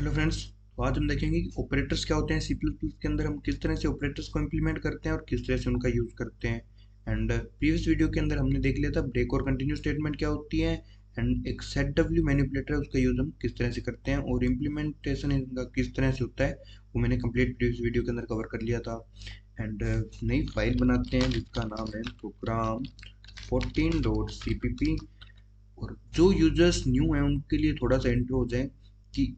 Hello friends. तो आज हम देखेंगे कि ऑपरेटर्स क्या होते हैं सी प्लस प्लस के अंदर, हम किस तरह से ऑपरेटर्स को इम्प्लीमेंट करते हैं और किस तरह से उनका यूज़ करते हैं। एंड प्रीवियस वीडियो के अंदर हमने देख लिया था ब्रेक और कंटिन्यू स्टेटमेंट क्या होती है, एंड एक सेट डब्ल्यू मैनिपुलेटर है उसका यूज़ हम किस तरह से करते हैं और इम्प्लीमेंटेशन इनका किस तरह से होता है, वो मैंने कंप्लीट प्रीवियस वीडियो के अंदर कवर कर लिया था। एंड नई फाइल बनाते हैं जिसका नाम है प्रोग्राम 14.cpp। और जो यूजर्स न्यू हैं उनके लिए थोड़ा सा इंट्रो हो जाए कि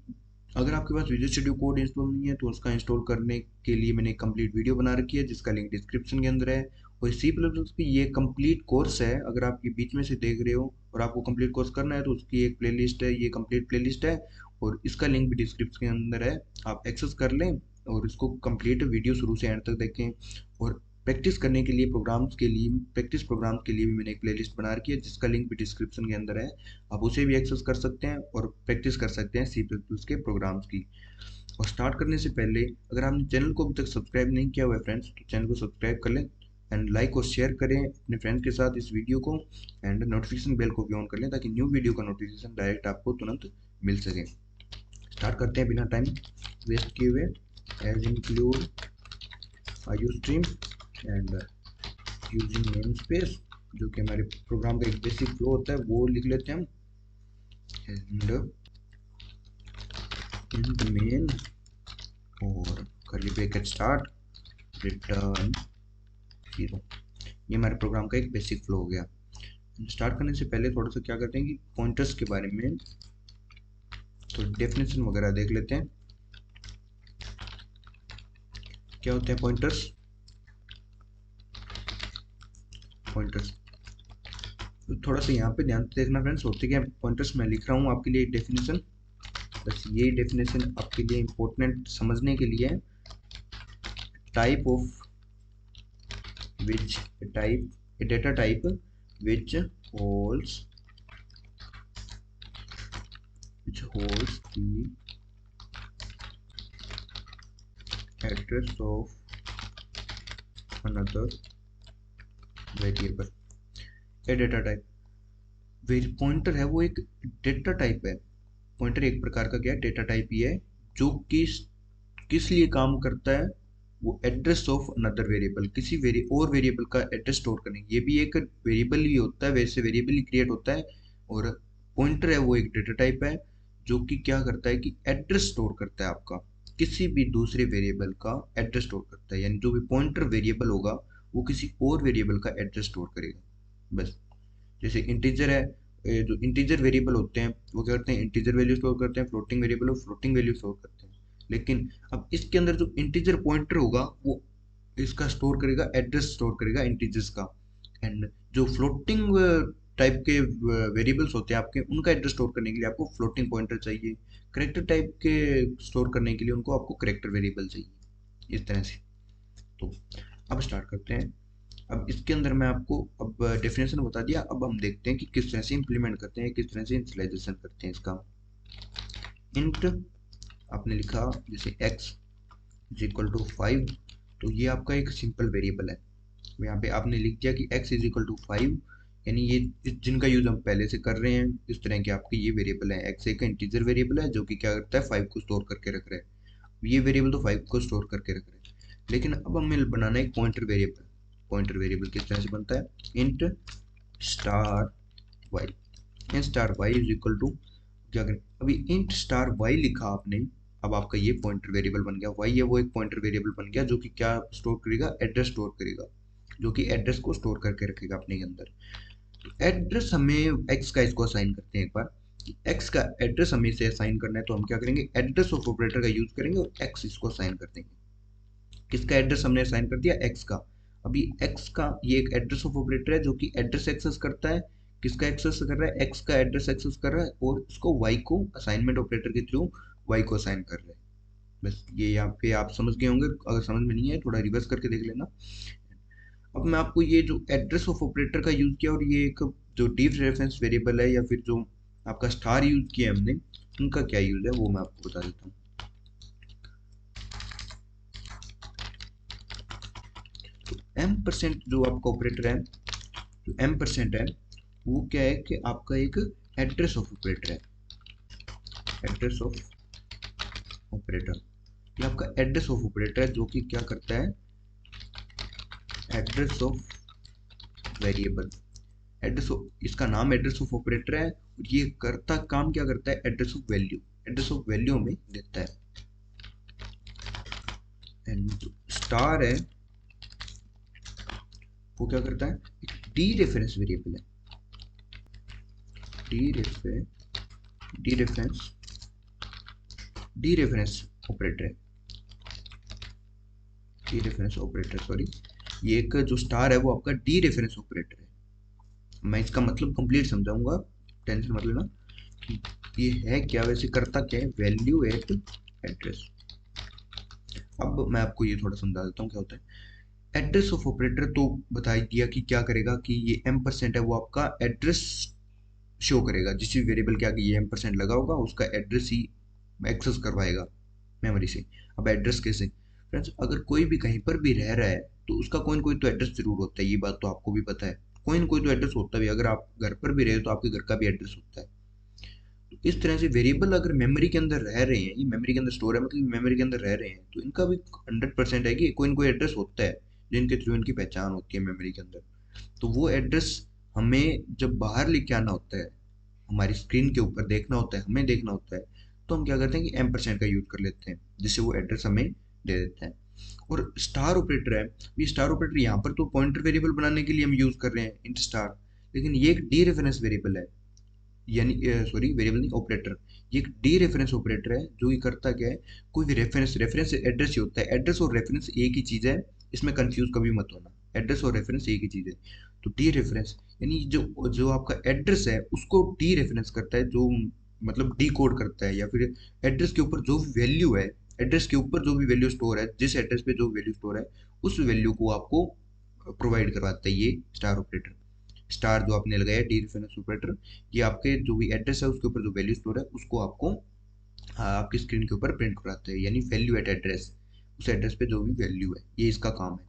अगर आपके पास विजुअल स्टूडियो कोड इंस्टॉल नहीं है तो उसका इंस्टॉल करने के लिए मैंने एक कंप्लीट वीडियो बना रखी है जिसका लिंक डिस्क्रिप्शन के अंदर है। और सी प्लस प्लस की ये कंप्लीट कोर्स है, अगर आप ये बीच में से देख रहे हो और आपको कंप्लीट कोर्स करना है तो उसकी एक प्लेलिस्ट है, ये कंप्लीट प्लेलिस्ट है और इसका लिंक भी डिस्क्रिप्शन के अंदर है। आप एक्सेस कर लें और इसको कंप्लीट वीडियो शुरू से एंड तक देखें। और प्रैक्टिस करने के लिए प्रोग्राम्स के लिए प्रैक्टिस प्रोग्राम्स के लिए भी मैंने एक प्लेलिस्ट बना रखी है जिसका लिंक भी डिस्क्रिप्शन के अंदर है। आप उसे भी एक्सेस कर सकते हैं और प्रैक्टिस कर सकते हैं सी प्लस प्लस के प्रोग्राम्स की। और स्टार्ट करने से पहले अगर आपने चैनल को अभी तक सब्सक्राइब नहीं किया हुआ है फ्रेंड्स तो चैनल को सब्सक्राइब कर लें एंड लाइक और शेयर करें अपने फ्रेंड्स के साथ इस वीडियो को। एंड नोटिफिकेशन बेल को भी ऑन कर लें ताकि न्यू वीडियो का नोटिफिकेशन डायरेक्ट आपको तुरंत मिल सके। स्टार्ट करते हैं बिना टाइम वेस्ट किए हुए। एज इंक्लूड आयु stream and using name space, जो कि हमारे प्रोग्राम का एक बेसिक फ्लो होता है वो लिख लेते हैं हम। एंड इन द मेन और कर्ली ब्रैकेट स्टार्ट रिटर्न 0। ये हमारे प्रोग्राम का एक बेसिक फ्लो हो गया। स्टार्ट करने से पहले थोड़ा सा क्या करते हैं कि पॉइंटर्स के बारे में तो डेफिनेशन वगैरह देख लेते हैं। क्या होते हैं पॉइंटर्स? पॉइंटर्स तो थोड़ा सा यहाँ पे ध्यान से देखना फ्रेंड्स, होते क्या पॉइंटर्स मैं लिख रहा हूँ आपके लिए डेफिनेशन, बस ये डेफिनेशन आपके लिए इम्पोर्टेंट समझने के लिए। Type of which a data type which holds the address of another variable। a data type pointer है, वो एक डेटा टाइप है। पॉइंटर एक प्रकार का क्या है, डेटा टाइप ही है जो किस लिए काम करता है, वो एड्रेस ऑफ अनदर वेरिएबल, किसी और वेरिएबल का एड्रेस स्टोर करने। ये भी एक वेरिएबल ही होता है, वैसे वेरिएबल ही क्रिएट होता है। और पॉइंटर है वो एक डेटा टाइप है जो कि क्या करता है कि एड्रेस स्टोर करता है, आपका किसी भी दूसरे वेरिएबल का एड्रेस स्टोर करता है। यानी जो भी पॉइंटर वेरिएबल होगा वो किसी और वेरिएबल का एड्रेस स्टोर करेगा। बस जैसे इंटीजर है, जो इंटीजर वेरिएबल होते हैं वो क्या करते हैं, इंटीजर वैल्यू स्टोर करते हैं। फ्लोटिंग वेरिएबल और फ्लोटिंग वैल्यू स्टोर करते हैं। लेकिन अब इसके अंदर जो इंटीजर पॉइंटर होगा वो इसका स्टोर करेगा, एड्रेस स्टोर करेगा इंटीजर्स का। एंड जो फ्लोटिंग टाइप के वेरिएबल्स होते हैं आपके, उनका एड्रेस स्टोर करने के लिए आपको फ्लोटिंग पॉइंटर चाहिए। करेक्टर टाइप के स्टोर करने के लिए उनको आपको करेक्टर वेरिएबल चाहिए, इस तरह से। तो अब स्टार्ट करते हैं। अब इसके अंदर मैं आपको अब डेफिनेशन बता दिया, अब हम देखते हैं कि किस तरह से इंप्लीमेंट करते हैं, किस तरह से इनिशियलाइजेशन करते हैं इसका। इंट आपने लिखा जैसे x इज इक्वल टू 5, तो ये आपका एक सिंपल वेरिएबल है। यहाँ पे आपने लिख दिया कि x इज इक्वल टू 5, यानी ये जिनका यूज हम पहले से कर रहे हैं इस तरह के आपके ये वेरिएबल है। x एक इंटीजर वेरिएबल है जो कि क्या करता है 5 को स्टोर करके रख रहा है। ये वेरिएबल तो 5 को स्टोर करके रख रहा है, लेकिन अब हमें बनाना है एक पॉइंटर वेरिएबल। पॉइंटर वेरिएबल किस तरह से बनता है, int star Y. Int star Y is equal to क्या करें, अभी इंट स्टार वाई लिखा आपने, अब आपका ये पॉइंटर वेरिएबल बन गया। वाई है वो एक पॉइंटर वेरिएबल बन गया जो कि क्या स्टोर करेगा, एड्रेस स्टोर करेगा, जो कि एड्रेस को स्टोर करके रखेगा अपने के अंदर। तो एड्रेस हमें एक्स का इसको असाइन करते हैं एक बार। एक्स का एड्रेस हमें इसे असाइन करना है तो हम क्या करेंगे, एड्रेस ऑफ ऑपरेटर का यूज करेंगे और एक्स इसको असाइन कर देंगे। किसका एड्रेस हमने असाइन कर दिया, एक्स का। अभी एक्स का ये एक एड्रेस ऑफ ऑपरेटर है जो कि एड्रेस एक्सेस करता है। किसका एक्सेस कर रहा है, एक्स का एड्रेस एक्सेस कर रहा है और इसको वाई को असाइनमेंट ऑपरेटर के थ्रू वाई को असाइन कर रहा है। बस ये यहाँ पे आप समझ गए होंगे, अगर समझ में नहीं है थोड़ा रिवर्स करके देख लेना। अब मैं आपको ये जो एड्रेस ऑफ ऑपरेटर का यूज किया और ये एक जो डीफ रेफरेंस वेरिएबल है या फिर जो आपका स्टार यूज किया हमने, उनका क्या यूज है वो मैं आपको बता देता हूँ। एम परसेंट जो आपका ऑपरेटर है, जो एम परसेंट है वो क्या है कि आपका एक एड्रेस ऑफ ऑपरेटर है। एड्रेस ऑफ ऑपरेटर, ये आपका एड्रेस ऑफ ऑपरेटर है जो कि क्या करता है, एड्रेस ऑफ वेरिएबल। एड्रेस इसका नाम एड्रेस ऑफ ऑपरेटर है, ये करता काम क्या करता है, address of value, address of value में देता है। एंड स्टार है वो क्या करता है, डी रेफरेंस वेरिएबल है, D reference D reference operator है, डी रेफरेंस ऑपरेटर सॉरी, ये एक जो स्टार है वो आपका डी रेफरेंस ऑपरेटर है। मैं इसका मतलब कंप्लीट समझाऊंगा, टेंशन मत लेना। ये है क्या, वैसे करता क्या है, वैल्यू एट एड्रेस। अब मैं आपको ये थोड़ा समझा देता हूँ क्या होता है। एड्रेस ऑफ ऑपरेटर तो बता दिया कि क्या करेगा, कि ये m% है वो आपका एड्रेस शो करेगा, जिस भी वेरिएबल के आगे ये m% लगा होगा उसका एड्रेस ही एक्सेस करवाएगा मेमोरी से। अब एड्रेस कैसे फ्रेंड्स, अगर कोई भी कहीं पर भी रह रहा है तो उसका कोई न कोई तो एड्रेस जरूर होता है, ये बात तो आपको भी पता है, कोई न कोई तो एड्रेस होता भी, अगर आप घर पर भी रहे तो आपके घर का भी एड्रेस होता है। तो इस तरह से वेरिएबल अगर मेमोरी के अंदर रह रहे हैं, ये मेमोरी के अंदर स्टोर है मतलब मेमोरी के अंदर रह रहे हैं, तो इनका भी 100% है कि कोई न कोई एड्रेस होता है जिनके थ्रू इनकी पहचान होती है मेमोरी के अंदर। तो वो एड्रेस हमें जब बाहर लेके आना होता है, हमारी स्क्रीन के ऊपर देखना होता है, हमें देखना होता है, तो हम क्या करते हैं कि m% का यूज कर लेते हैं, जिससे वो एड्रेस हमें दे देता है। और स्टार ऑपरेटर है, ये स्टार ऑपरेटर यहाँ पर तो पॉइंटर वेरिएबल बनाने के लिए हम यूज कर रहे हैं इंट स्टार, लेकिन ये एक डी रेफरेंस वेरिएबल है, यानी सॉरी वेरिएबल नहीं ऑपरेटर, ये एक डी रेफरेंस ऑपरेटर है जो ये करता क्या है, कोई भी रेफरेंस एड्रेस ही होता है, एड्रेस और रेफरेंस एक ही चीज़ है, इसमें कंफ्यूज कभी मत होना, एड्रेस और रेफरेंस एक ही चीज़ है। तो डी रेफरेंस यानी जो जो आपका एड्रेस है उसको डी रेफरेंस करता है, जो मतलब डी कोड करता है, या फिर एड्रेस के ऊपर जो भी वैल्यू है, एड्रेस के ऊपर जो भी वैल्यू स्टोर है, जिस एड्रेस पे जो वैल्यू स्टोर है उस वैल्यू को आपको प्रोवाइड करवाता है ये स्टार ऑपरेटर। स्टार जो आपने लगाया डी रेफरेंस ऑपरेटर, ये आपके जो भी एड्रेस है उसके ऊपर जो वैल्यू स्टोर है उसको आपको आपकी स्क्रीन के ऊपर प्रिंट कराता है, यानी वैल्यू एट एड्रेस, उस एड्रेस पे जो भी वैल्यू है, ये इसका काम है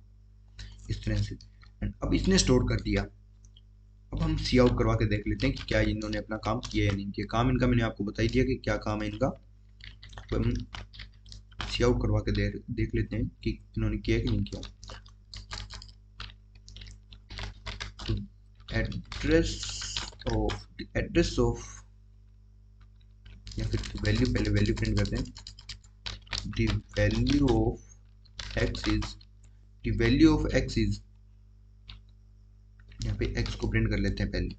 इस तरह से। अब इसने स्टोर कर दिया, अब हम सी आउट करवा के देख लेते हैं कि क्या इन्होंने अपना काम किया या नहीं किया। काम इनका मैंने आपको बता ही दिया कि क्या काम है इनका, तो हम सी आउट करवा के देख लेते हैं कि इन्होंने किया कि नहीं किया। तो एड्रेस ऑफ या फिर वैल्यू, पहले वैल्यू प्रिंट करते हैं, the value of x is, the value of x is, यहाँ पे एक्स को प्रिंट कर लेते हैं, पहले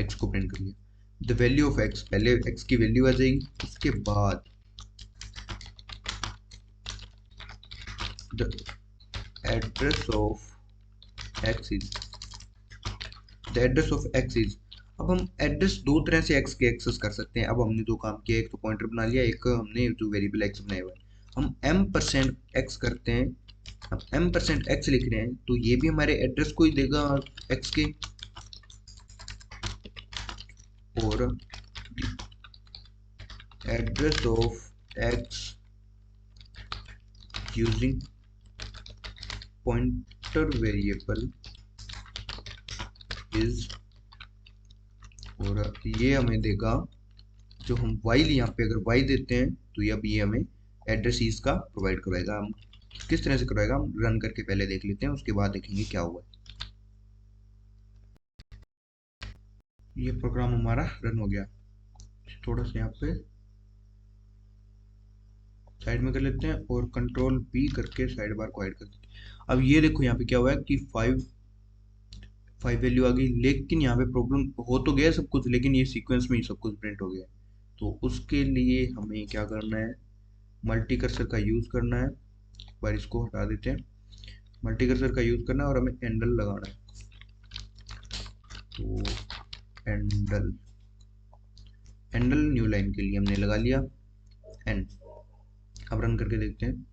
एक्स को प्रिंट कर लिया। द वैल्यू ऑफ एक्स, पहले एक्स की वैल्यू आ जाएगी, उसके बाद the address of x is, the address of x is. अब हम एड्रेस दो तरह से एक्स के एक्सेस कर सकते हैं। अब हमने दो काम किया, एक तो पॉइंटर बना लिया, एक हमने जो वेरिएबल एक्स बनाया हुआ है, हम m% x करते हैं, अब m%x लिख रहे हैं तो ये भी हमारे एड्रेस को ही देगा x के, और address of x using pointer variable is, और ये हमें देगा जो हम वाइल, यहाँ पे अगर y देते हैं तो ये अब ये हमें एड्रेस इसका प्रोवाइड करवाएगा। हम किस तरह से करवाएगा हम रन करके पहले देख लेते हैं, उसके बाद देखेंगे क्या हुआ। ये प्रोग्राम हमारा रन हो गया, थोड़ा सा यहाँ पे साइड में कर लेते हैं और कंट्रोल बी करके साइड बार को हाइड कर देते हैं। अब ये देखो यहाँ पे क्या हुआ है कि 5 वैल्यू आ गई, लेकिन यहाँ पे प्रॉब्लम हो तो गया सब कुछ, लेकिन ये सीक्वेंस में ही सब कुछ प्रिंट हो गया। तो उसके लिए हमें क्या करना है, मल्टी कर्सर का यूज़ करना है, एक बार इसको हटा देते हैं, मल्टी कर्सर का यूज़ करना है और हमें एंडल लगाना है। तो एंडल, एंडल न्यू लाइन के लिए हमने लगा लिया एंड, अब रन करके देखते हैं।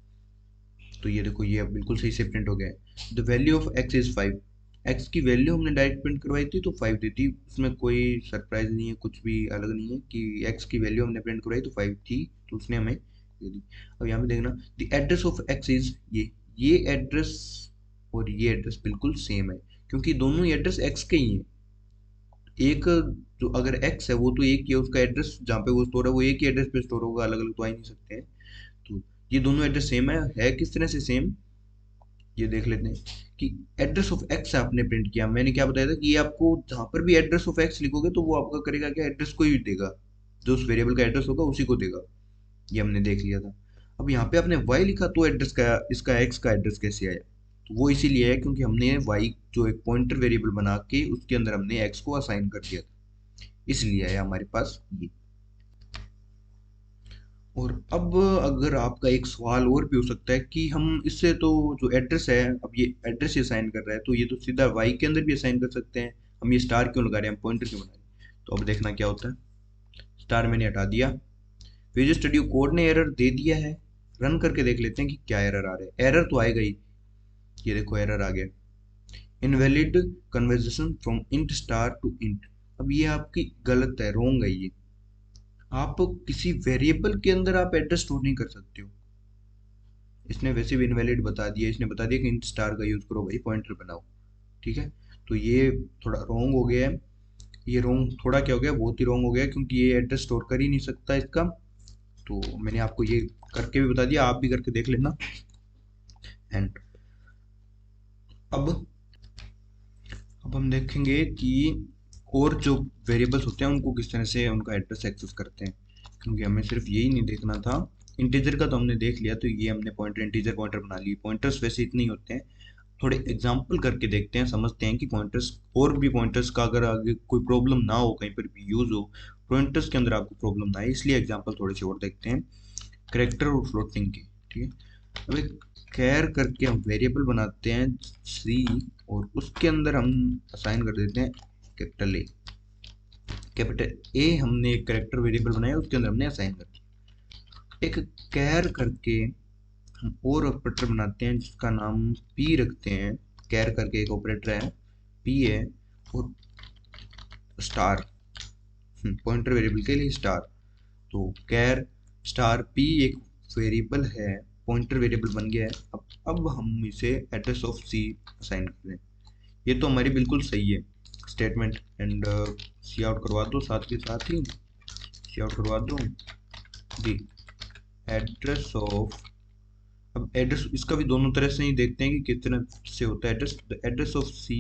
तो ये देखो ये अब बिल्कुल सही से प्रिंट हो गया है। The value of x is 5, x की वैल्यू हमने डायरेक्ट प्रिंट करवाई थी तो 5 दी थी, उसमें कोई सरप्राइज नहीं है, कुछ भी अलग नहीं है कि एक्स की वैल्यू हमने प्रिंट करवाई तो 5 थी तो उसने हमें दे दी। अब यहाँ पे देखना the address of x is, ये एड्रेस और ये एड्रेस बिल्कुल सेम है, क्योंकि दोनों ही एड्रेस एक्स के ही हैं। एक जो अगर एक्स है वो तो एक ही है, उसका एड्रेस जहाँ पे वो स्टोर है वो एक ही एड्रेस पे स्टोर होगा, अलग अलग तो आ ही नहीं सकते हैं। तो ये दोनों एड्रेस सेम है किस तरह से सेम, ये देख लेते हैं कि एड्रेस ऑफ एक्स आपने प्रिंट किया, मैंने क्या बताया था कि ये आपको जहां पर भी एड्रेस ऑफ एक्स लिखोगे तो वो आपका करेगा क्या, एड्रेस को ही देगा, जो उस वेरिएबल का एड्रेस होगा उसी को देगा। ये हमने देख लिया था। अब यहाँ पे आपने वाई लिखा तो एड्रेस का इसका एक्स का एड्रेस कैसे आया, तो वो इसीलिए है क्योंकि हमने वाई जो एक पॉइंटर वेरिएबल बना के उसके अंदर हमने एक्स को असाइन कर दिया था, इसलिए है हमारे पास ये। और अब अगर आपका एक सवाल और भी हो सकता है कि हम इससे तो जो एड्रेस है, अब ये एड्रेस ही असाइन कर रहा है तो ये तो सीधा वाई के अंदर भी असाइन कर सकते हैं, हम ये स्टार क्यों लगा रहे हैं, हम पॉइंटर क्यों बना रहे हैं। तो अब देखना क्या होता है, स्टार मैंने हटा दिया, विजुअल स्टूडियो कोड ने एरर दे दिया है, रन करके देख लेते हैं कि क्या एरर आ रहा है, एरर तो आएगा ही, ये देखो एरर आ गया, invalid conversation from int star to int. अब ये आपकी गलत है, रोंग है ये, आप किसी वेरिएबल के अंदर आप एड्रेस स्टोर नहीं कर सकते हो, इसने वैसे भी इनवैलिड बता दिया, इसने बता दिया कि इंट स्टार का यूज करो भाई, पॉइंटर बनाओ, ठीक है। तो ये थोड़ा रॉन्ग हो गया है, ये रॉन्ग थोड़ा क्या हो गया, बहुत ही रॉन्ग हो गया क्योंकि ये एड्रेस स्टोर कर ही नहीं सकता इसका। तो मैंने आपको ये करके भी बता दिया, आप भी करके देख लेना। एंड अब अब हम देखेंगे कि और जो वेरिएबल्स होते हैं उनको किस तरह से उनका एड्रेस एक्सेस करते हैं, क्योंकि हमें सिर्फ यही नहीं देखना था। इंटीजर का तो हमने देख लिया, तो ये हमने पॉइंटर इंटीजर पॉइंटर बना लिए, पॉइंटर्स वैसे इतने ही होते हैं। थोड़े एग्जाम्पल करके देखते हैं, समझते हैं कि पॉइंटर्स और भी पॉइंटर्स का अगर आगे कोई प्रॉब्लम ना हो, कहीं पर भी यूज हो, पॉइंटर्स के अंदर आपको प्रॉब्लम ना आए, इसलिए एग्जाम्पल थोड़े से और देखते हैं करेक्टर और फ्लोटिंग के, ठीक है। अब एक कैर करके हम वेरिएबल बनाते हैं सी, और उसके अंदर हम असाइन कर देते हैं कैपिटल ए, कैपिटल ए हमने एक करेक्टर वेरिएबल बनाया उसके अंदर हमने असाइन कर दिया। एक कैर करके हम और ऑपरेटर बनाते हैं जिसका नाम पी रखते हैं, कैर करके एक ऑपरेटर है, पी है, और स्टार, पॉइंटर वेरिएबल के लिए स्टार। तो कैर स्टार पी एक वेरिएबल है, पॉइंटर वेरिएबल बन गया है। अब हम इसे एड्रेस ऑफ सी असाइन कर दें, ये तो हमारी बिल्कुल सही है स्टेटमेंट। एंड सी आउट करवा दो, साथ के साथ ही सी आउट करवा दो दी एड्रेस ऑफ। अब एड्रेस इसका भी दोनों तरह से ही देखते हैं कि किस तरह से होता है address. The address of C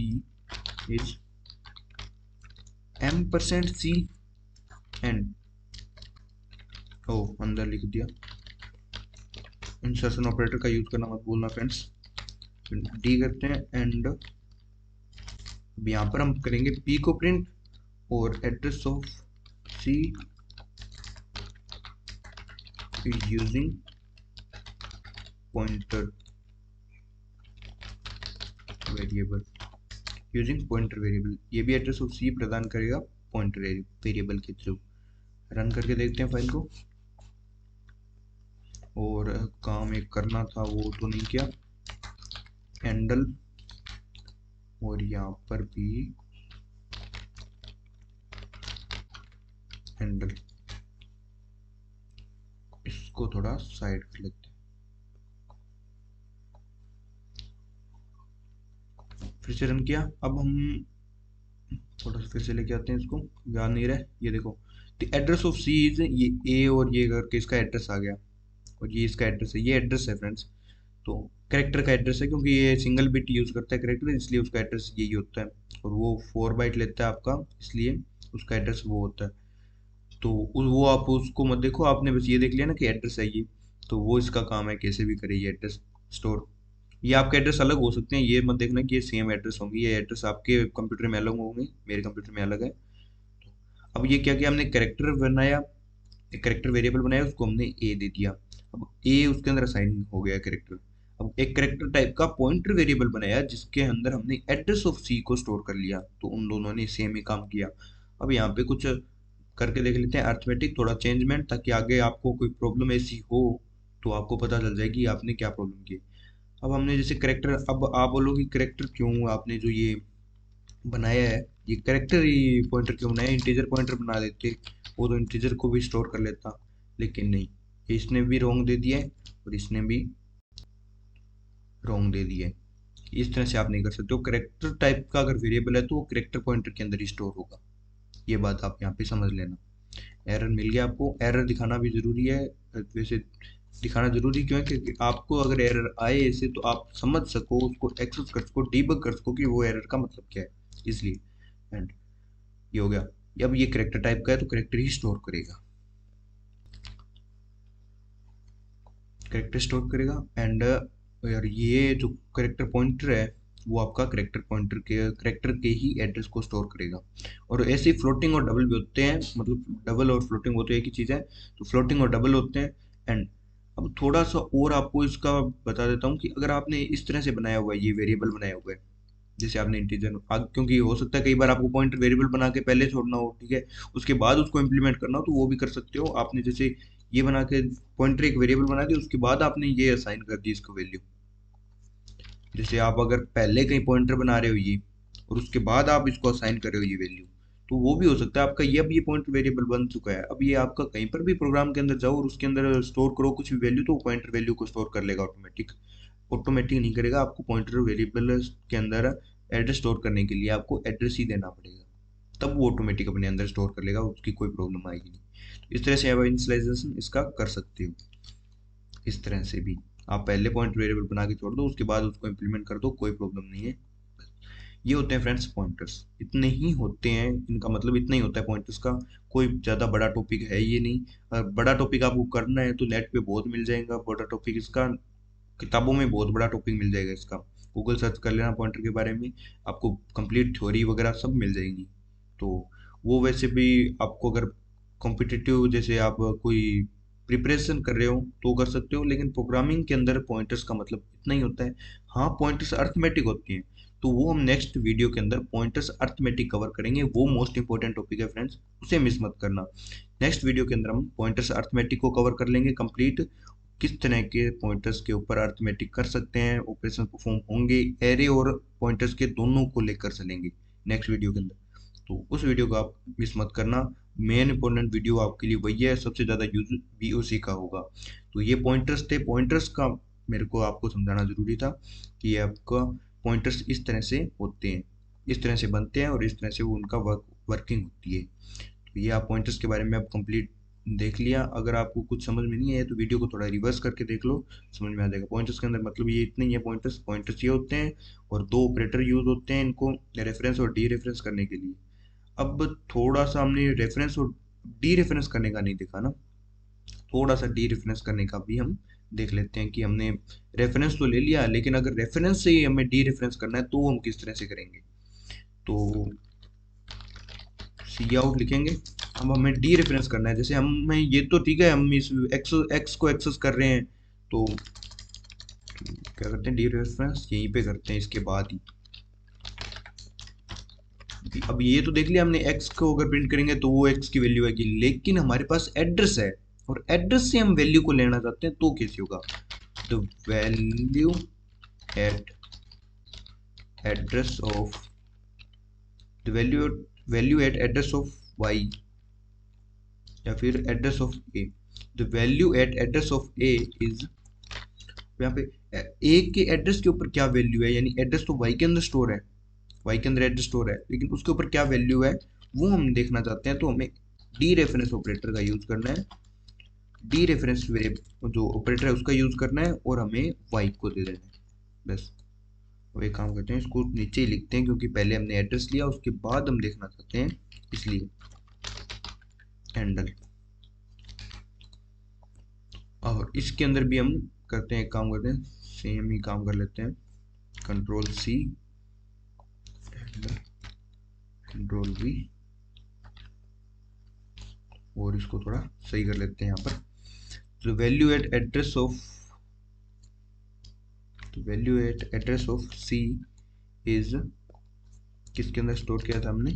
is m%c and, ओ अंदर लिख दिया, इंसर्शन ऑपरेटर का यूज करना मत भूलना फ्रेंड्स। डी करते हैं एंड अब यहाँ पर हम करेंगे पी को प्रिंट और address of C using pointer variable, using pointer variable, ये भी एड्रेस ऑफ सी प्रदान करेगा पॉइंटर वेरिएबल के थ्रू। रन करके देखते हैं फाइल को, और काम एक करना था वो तो नहीं किया, हैंडल, और यहाँ पर भी हैंडल, इसको थोड़ा साइड कर लेते हैं, फिर से रन किया। अब हम थोड़ा सा फिर से लेके आते हैं इसको, याद नहीं रहा, ये देखो the address of C is ये ए, और ये करके इसका एड्रेस आ गया, और ये इसका एड्रेस है, ये एड्रेस है फ्रेंड्स। तो करेक्टर का एड्रेस है क्योंकि ये सिंगल बिट यूज करता है करेक्टर, इसलिए उसका एड्रेस यही होता है, और वो 4 बाइट लेता है आपका, इसलिए उसका एड्रेस वो होता है। तो वो आप उसको मत देखो, आपने बस ये देख लिया ना कि एड्रेस है ये, तो वो इसका काम है कैसे भी करे ये एड्रेस स्टोर। ये आपके एड्रेस अलग हो सकते हैं, ये मत देखना कि ये सेम एड्रेस होंगे, ये एड्रेस आपके कंप्यूटर में अलग होंगे, मेरे कंप्यूटर में अलग है। अब ये क्या किया हमने, करेक्टर बनाया, एक करेक्टर वेरिएबल बनाया, उसको हमने ए दे दिया। अब ए उसके अंदर असाइन हो गया करेक्टर। अब एक करेक्टर टाइप का पॉइंटर वेरिएबल बनाया जिसके अंदर हमने एड्रेस ऑफ सी को स्टोर कर लिया, तो उन दोनों ने सेम ही काम किया। अब यहाँ पे कुछ करके देख लेते हैं अर्थमेटिक, थोड़ा चेंजमेंट, ताकि आगे आपको कोई प्रॉब्लम ऐसी हो तो आपको पता चल जाएगी आपने क्या प्रॉब्लम की। अब हमने जैसे करेक्टर, अब आप बोलोगे करेक्टर क्यों आपने जो ये बनाया है, ये करेक्टर ही पॉइंटर क्यों बनाया, इंटीजर पॉइंटर बना देते, वो तो इंटीजर को भी स्टोर कर लेता, लेकिन नहीं, इसने भी रोंग दे दिया है और इसने भी रोंग दे दिया है। इस तरह से आप नहीं कर सकते हो, करेक्टर टाइप का अगर वेरिएबल है तो वो करेक्टर पॉइंटर के अंदर ही स्टोर होगा। ये बात आप यहाँ पे समझ लेना। एरर मिल गया आपको, एरर दिखाना भी जरूरी है। वैसे दिखाना जरूरी क्यों है, क्योंकि आपको अगर एरर आए ऐसे तो आप समझ सको, उसको एक्सेस कर सको, डीबग कर सको कि वो एरर का मतलब क्या है, इसलिए। एंड ये हो गया। अब ये करेक्टर टाइप का है तो करेक्टर ही स्टोर करेगा, करेक्टर स्टोर करेगा। एंड यार ये जो करेक्टर पॉइंटर है वो आपका करेक्टर के ही एड्रेस को स्टोर करेगा। और ऐसे ही फ्लोटिंग और डबल भी होते हैं, मतलब डबल और फ्लोटिंग वो तो एक ही चीज़ है, तो फ्लोटिंग और डबल होते हैं। एंड अब थोड़ा सा और आपको इसका बता देता हूँ कि अगर आपने इस तरह से बनाया हुआ है, ये वेरिएबल बनाया हुआ है, जैसे आपने इंटीजर क्योंकि हो सकता है कई बार आपको पॉइंटर वेरिएबल बना के पहले छोड़ना हो, ठीक है, उसके बाद उसको इम्प्लीमेंट करना हो, तो वो भी कर सकते हो आपने। जैसे ये बना के पॉइंटर एक वेरिएबल बना दिया, उसके बाद आपने ये असाइन कर दी इसको वैल्यू। जैसे आप अगर पहले कहीं पॉइंटर बना रहे हो ये, और उसके बाद आप इसको असाइन कर रहे हो ये वैल्यू, तो वो भी हो सकता है आपका ये, अब ये पॉइंटर वेरिएबल बन चुका है। अब ये आपका कहीं पर भी प्रोग्राम के अंदर जाओ और उसके अंदर स्टोर करो कुछ भी वैल्यू, तो पॉइंटर वैल्यू को स्टोर कर लेगा ऑटोमेटिक। ऑटोमेटिक नहीं करेगा, आपको पॉइंटर वेरिएबल के अंदर एड्रेस स्टोर करने के लिए आपको एड्रेस ही देना पड़ेगा, तब वो ऑटोमेटिक अपने अंदर स्टोर कर लेगा, उसकी कोई प्रॉब्लम आएगी नहीं। तो इस तरह से आप इनिशियलाइजेशन इसका कर सकते हो। इस तरह से भी आप पहले पॉइंट वेरिएबल बना के छोड़ दो, उसके बाद उसको इम्प्लीमेंट कर दो, कोई प्रॉब्लम नहीं है। ये होते हैं फ्रेंड्स पॉइंटर्स, इतने ही होते हैं, इनका मतलब इतना ही होता है पॉइंटर्स का। कोई ज़्यादा बड़ा टॉपिक है ये नहीं। अगर बड़ा टॉपिक आपको करना है तो नेट पे बहुत मिल जाएगा बड़ा टॉपिक इसका, किताबों में बहुत बड़ा टॉपिक मिल जाएगा इसका। गूगल सर्च कर लेना पॉइंटर के बारे में, आपको कंप्लीट थ्योरी वगैरह सब मिल जाएगी। तो वो वैसे भी आपको अगर कॉम्पिटिटिव जैसे आप कोई प्रिपरेशन कर रहे हो तो कर सकते हो, लेकिन प्रोग्रामिंग के अंदर पॉइंटर्स का मतलब इतना ही होता है। हाँ पॉइंटर्स अर्थमेटिक होती हैं, तो वो हम नेक्स्ट वीडियो के अंदर पॉइंटर्स अर्थमेटिक कवर करेंगे, वो मोस्ट इंपॉर्टेंट टॉपिक है फ्रेंड्स, उसे मिस मत करना। नेक्स्ट वीडियो के अंदर हम पॉइंटर्स अर्थमेटिक को कवर कर लेंगे कंप्लीट, किस तरह के पॉइंटर्स के ऊपर अर्थमेटिक कर सकते हैं, ऑपरेशन परफॉर्म होंगे, एरे और पॉइंटर्स के दोनों को लेकर चलेंगे नेक्स्ट वीडियो के अंदर। तो उस वीडियो को आप मिस मत करना, मेन इंपॉर्टेंट वीडियो आपके लिए वही है, सबसे ज़्यादा यूज भी उसी का होगा। तो ये पॉइंटर्स थे, पॉइंटर्स का मेरे को आपको समझाना जरूरी था कि ये आपका पॉइंटर्स इस तरह से होते हैं, इस तरह से बनते हैं और इस तरह से वो उनका वर्किंग होती है। तो ये आप पॉइंटर्स के बारे में आप कंप्लीट देख लिया। अगर आपको कुछ समझ में नहीं आया तो वीडियो को थोड़ा रिवर्स करके देख लो, समझ में आ जाएगा। पॉइंटर्स के अंदर मतलब ये इतने ही है, पॉइंटर्स पॉइंटर्स ये होते हैं और दो ऑपरेटर यूज होते हैं इनको रेफरेंस और डी रेफरेंस करने के लिए। अब थोड़ा सा हमने रेफरेंस और डी रेफरेंस करने का नहीं देखा ना, थोड़ा सा डी रेफरेंस करने का भी हम देख लेते हैं कि हमने रेफरेंस तो ले लिया, लेकिन अगर रेफरेंस से ही हमें डी रेफरेंस करना है तो हम किस तरह से करेंगे। तो सी आउट लिखेंगे। अब हमें डी रेफरेंस करना है, जैसे हमें ये तो ठीक है, हम इस एक्स को एक्सेस कर रहे हैं, तो क्या करते हैं, डी रेफरेंस यहीं पे करते हैं इसके बाद ही। अब ये तो देख लिया हमने, एक्स को अगर प्रिंट करेंगे तो वो एक्स की वैल्यू आएगी, लेकिन हमारे पास एड्रेस है और एड्रेस से हम वैल्यू को लेना चाहते हैं, तो कैसे होगा। The value at address of the value at address of Y या फिर address of A. The value at address of A is, यहाँ पे ए के एड्रेस के ऊपर क्या वैल्यू है, यानी एड्रेस तो वाई के अंदर स्टोर है, वाई के अंदर एड्रेस स्टोर है, लेकिन उसके ऊपर क्या वैल्यू है वो हम देखना चाहते हैं। तो हमें डी रेफरेंस ऑपरेटर का यूज करना है, डी रेफरेंस जो ऑपरेटर है उसका यूज करना है और हमें वाई को दे देना है बस। वो एक काम करते हैं, इसको नीचे ही लिखते हैं क्योंकि पहले हमने एड्रेस लिया उसके बाद हम देखना चाहते हैं, इसलिए हैंडल। और इसके अंदर भी हम करते हैं, एक काम करते हैं, सेम ही काम कर लेते हैं, कंट्रोल सी कंट्रोल वी, और इसको थोड़ा सही कर लेते हैं यहाँ पर। तो value at address of C is, किसके अंदर स्टोर किया था हमने,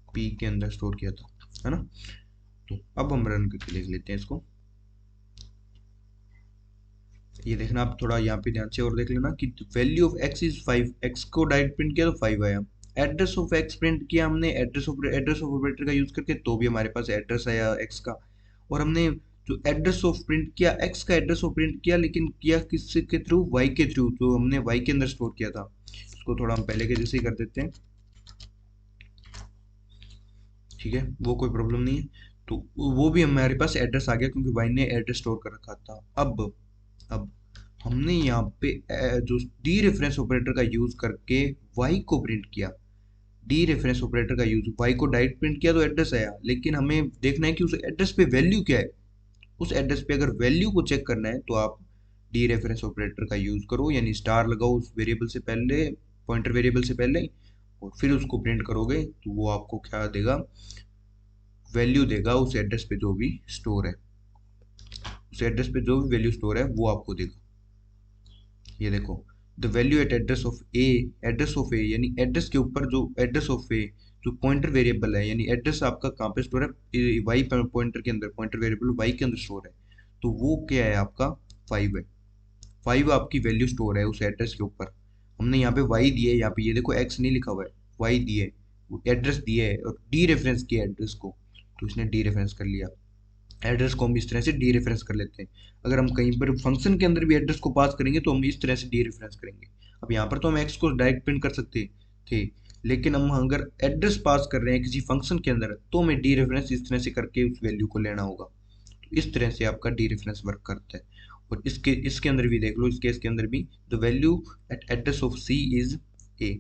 पी के अंदर स्टोर किया था, है ना। तो अब हम रन करके देख लेते हैं इसको। ये देखना आप थोड़ा यहाँ पे ध्यान से और देख लेना कि value of x is 5, x को डायरेक्ट प्रिंट किया तो 5 आया। एड्रेस ऑफ एक्स प्रिंट किया हमने एड्रेस ऑफ ऑपरेटर का यूज करके, तो भी हमारे पास एड्रेस आया एक्स का। और हमने जो एड्रेस ऑफ प्रिंट किया, एक्स का एड्रेस ऑफ प्रिंट किया, लेकिन किया किस के थ्रू, वाई के थ्रू, जो हमने वाई के अंदर स्टोर किया था। इसको थोड़ा हम पहले के जैसे ही कर देते हैं, ठीक है, वो कोई प्रॉब्लम नहीं है। तो वो भी हमारे पास एड्रेस आ गया क्योंकि वाई ने एड्रेस स्टोर कर रखा था। अब हमने यहाँ पे जो डी रेफरेंस ऑपरेटर का यूज करके वाई को प्रिंट किया। डी रेफरेंस ऑपरेटर का यूज वाई को डायरेक्ट प्रिंट किया तो एड्रेस आया, लेकिन हमें देखना है कि उस एड्रेस पे वैल्यू क्या है। उस एड्रेस पे अगर वैल्यू को चेक करना है तो आप डी रेफरेंस ऑपरेटर का यूज करो, यानी स्टार लगाओ उस वेरिएबल से पहले, पॉइंटर वेरिएबल से पहले, और फिर उसको प्रिंट करोगे तो वो आपको क्या देगा, वैल्यू देगा उस एड्रेस पे जो भी स्टोर है। उस एड्रेस पे जो भी वैल्यू स्टोर है वो आपको देगा। ये देखो, the value at address of a यानी एड्रेस के ऊपर जो एड्रेस ऑफ ए जो पॉइंटर वेरिएबल है, यानी एड्रेस आपका कहाँ पे स्टोर है, वाई पॉइंटर के अंदर, पॉइंटर वेरिएबल वाई के अंदर स्टोर है। तो वो क्या है आपका 5 है। 5 आपकी वैल्यू स्टोर है उस एड्रेस के ऊपर। हमने यहाँ पे वाई दिए, यहाँ पे ये देखो एक्स नहीं लिखा हुआ है, वाई दिए, एड्रेस दिए है और डी रेफरेंस किया एड्रेस को, तो इसने डी रेफरेंस कर लिया। एड्रेस को हम इस तरह से डी रेफरेंस कर लेते हैं। अगर हम कहीं पर फंक्शन के अंदर भी एड्रेस को पास करेंगे तो हम इस तरह से डी रेफरेंस करेंगे। अब यहाँ पर तो हम एक्स को डायरेक्ट प्रिंट कर सकते थे, लेकिन हम अगर एड्रेस पास कर रहे हैं किसी फंक्शन के अंदर तो हमें डी रेफरेंस इस तरह से करके उस वैल्यू को लेना होगा। तो इस तरह से आपका डी रेफरेंस वर्क करता है। और इसके इसके अंदर भी देख लो, इस केस के अंदर भी the value at address of C is a.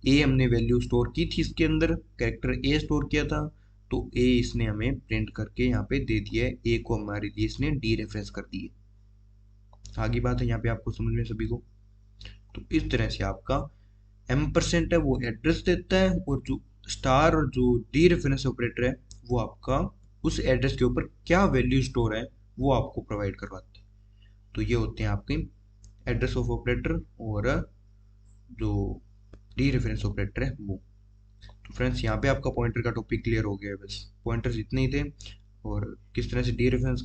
A हमने वैल्यू स्टोर की थी, इसके अंदर कैरेक्टर ए स्टोर किया था, तो ए इसने हमें प्रिंट करके यहाँ पे दे दिया है। ए को हमारे लिए इसने डी रेफरेंस कर दिए। आगे बात है यहाँ पे आपको समझ में सभी को। तो इस तरह से आपका M% है वो एड्रेस देता है, और जो स्टार और जो डी रेफरेंस ऑपरेटर है वो आपका उस एड्रेस के ऊपर क्या वैल्यू स्टोर है वो आपको प्रोवाइड करवाते हैं। तो ये होते हैं आपके एड्रेस ऑफ ऑपरेटर और जो डी रेफरेंस ऑपरेटर है वो। तो फ्रेंड्स यहाँ पे आपका पॉइंटर का टॉपिक क्लियर हो गया है। बस पॉइंटर्स इतने ही थे, और किस तरह से डी रेफरेंस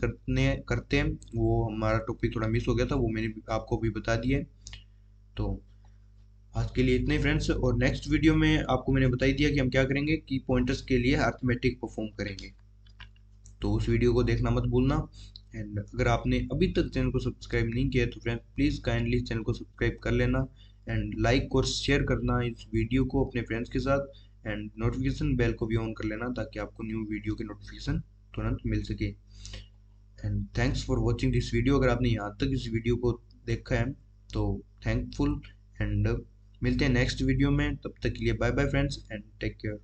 करते हैं वो हमारा टॉपिक थोड़ा मिस हो गया था, वो मैंने आपको भी बता दिया है। तो आज के लिए इतने ही फ्रेंड्स, और नेक्स्ट वीडियो में आपको मैंने बता ही दिया कि हम क्या करेंगे कि पॉइंटर्स के लिए अर्थमेटिक परफॉर्म करेंगे। तो उस वीडियो को देखना मत भूलना। एंड अगर आपने अभी तक चैनल को सब्सक्राइब नहीं किया है तो फ्रेंड्स प्लीज़ काइंडली चैनल को सब्सक्राइब कर लेना, एंड लाइक और शेयर करना इस वीडियो को अपने फ्रेंड्स के साथ, एंड नोटिफिकेशन बेल को भी ऑन कर लेना ताकि आपको न्यू वीडियो की नोटिफिकेशन तुरंत मिल सके। And thanks for watching this video. अगर आपने यहाँ तक इस वीडियो को देखा है तो थैंकफुल, एंड मिलते हैं नेक्स्ट वीडियो में। तब तक के लिए bye bye friends and take care.